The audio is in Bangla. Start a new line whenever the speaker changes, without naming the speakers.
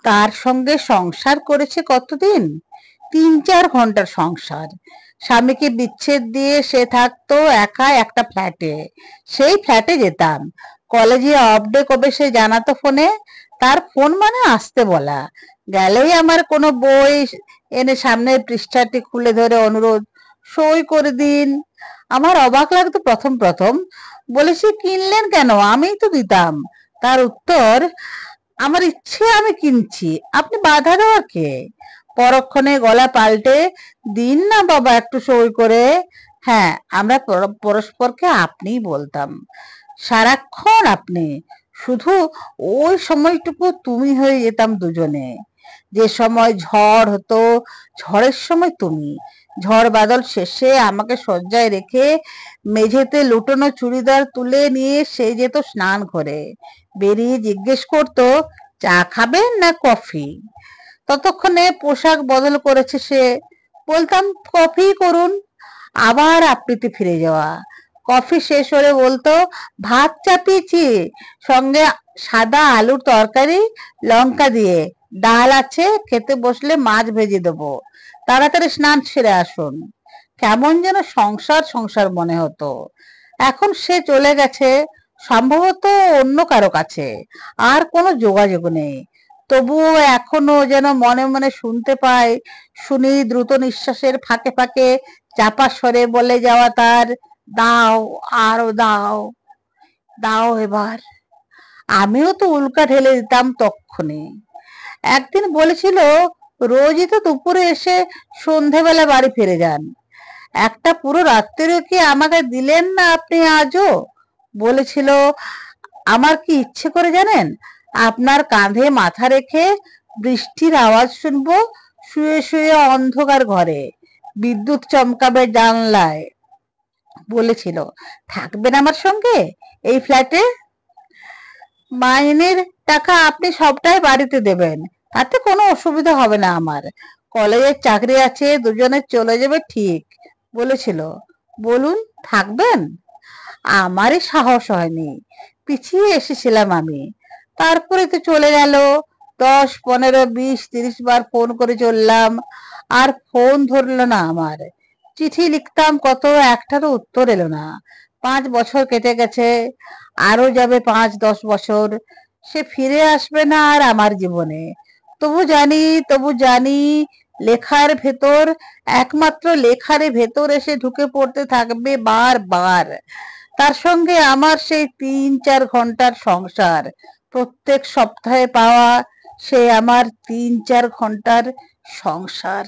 তার সঙ্গে সংসার করেছে কতদিন? 3-4 ঘন্টার সংসার। স্বামীকে বিচ্ছেদ দিয়ে সে থাকতো একা একটা ফ্ল্যাটে। সেই ফ্ল্যাটে যেতাম। কলেজে অফ ডে কবে সে জানাতো ফোনে। তার ফোন মানে আসতে বলা। গেলেই আমার কোনো বই এনে সামনের পৃষ্ঠাটি খুলে ধরে অনুরোধ, সই করে দিন। আমার অবাক লাগতো প্রথম প্রথম। বলেছি, কিনলেন কেন? আমিই তো দিতাম। তার উত্তর, আমার ইচ্ছে আমি কিনছি, আপনি বাধা দেওয়ার কে? পরক্ষণে গলা পাল্টে, দিন না বাবা একটু সই করে। হ্যাঁ, আমরা পরস্পরকে আপনিই বলতাম। সারাক্ষণ আপনি। শুধু ওই সময়টুকু তুমি হয়ে যেতাম দুজনে। যে সময় ঝড় হতো, ঝড়ের সময় তুমি। ঝড় বাদল শেষে আমাকে শয্যায় রেখে মেঝেতে লুটোনো চুড়িদার তুলে নিয়ে সে যেত স্নান করে। বেরিয়ে জিজ্ঞেস করতো, চা খাবেন না কফি? ততক্ষণে পোশাক বদল করেছে সে। বলতাম, কফি করুন। আবার আপ্রীতি ফিরে যাওয়া। কফি শেষ হলে বলতো, ভাত চাপিয়েছি, সঙ্গে সাদা আলুর তরকারি, লঙ্কা দিয়ে। ডাল আছে, খেতে বসলে মাছ ভেজে দেবো। তাড়াতাড়ি স্নান সেরে আসুন। কেমন যেন সংসার সংসার মনে হতো। এখন সে চলে গেছে, সম্ভবত অন্য কারো কাছে। আর কোনো যোগাযোগ নেই। তবুও এখনো যেন মনে মনে শুনতে পাই, শুনি দ্রুত নিঃশ্বাসের ফাঁকে ফাঁকে চাপা স্বরে বলে যাওয়া তার, দাও, আরো দাও, দাও এবার। আমিও তো উল্কা ঢেলে দিতাম তক্ষুনি। একদিন বলেছিল, রোজই তো দুপুরে এসে সন্ধেবেলা বাড়ি ফিরে যান, একটা পুরো রাত্রিও কি আমাকে দিলেন না আপনি আজও? বলেছিল, আমার কি ইচ্ছে করে জানেন? আপনার কাঁধে মাথা রেখে বৃষ্টির আওয়াজ শুনবো, শুয়ে শুয়ে অন্ধকার ঘরে, বিদ্যুৎ চমকাবে জানলায়। বলেছিল, থাকবেন আমার সঙ্গে এই ফ্ল্যাটে? মাইনের টাকা আপনি সবটাই বাড়িতে দেবেন, তাতে কোনো অসুবিধা হবে না আমার। কলেজের চাকরি আছে, দুজনে চলে যাবে ঠিক। বলেছিল, বলুন, থাকবেন? আমারই সাহস হয়নি, পিছিয়ে এসেছিলাম আমি। তারপরে তো চলে গেল। 10, 15, 20, 30 বার ফোন করে চললাম, আর ফোন ধরলো না আমার। চিঠি লিখতাম কত, একটারও উত্তর এলো না। 5 বছর কেটে গেছে, আরো যাবে 5-10 বছর। সে ফিরে আসবে না আর আমার জীবনে। তবু জানি লেখার ভেতর, একমাত্র লেখার ভেতর এসে ঢুকে পড়তে থাকবে বারবার। তার সঙ্গে আমার সেই 3-4 ঘন্টার সংসার, প্রত্যেক সপ্তাহে পাওয়া সে আমার 3-4 ঘন্টার সংসার।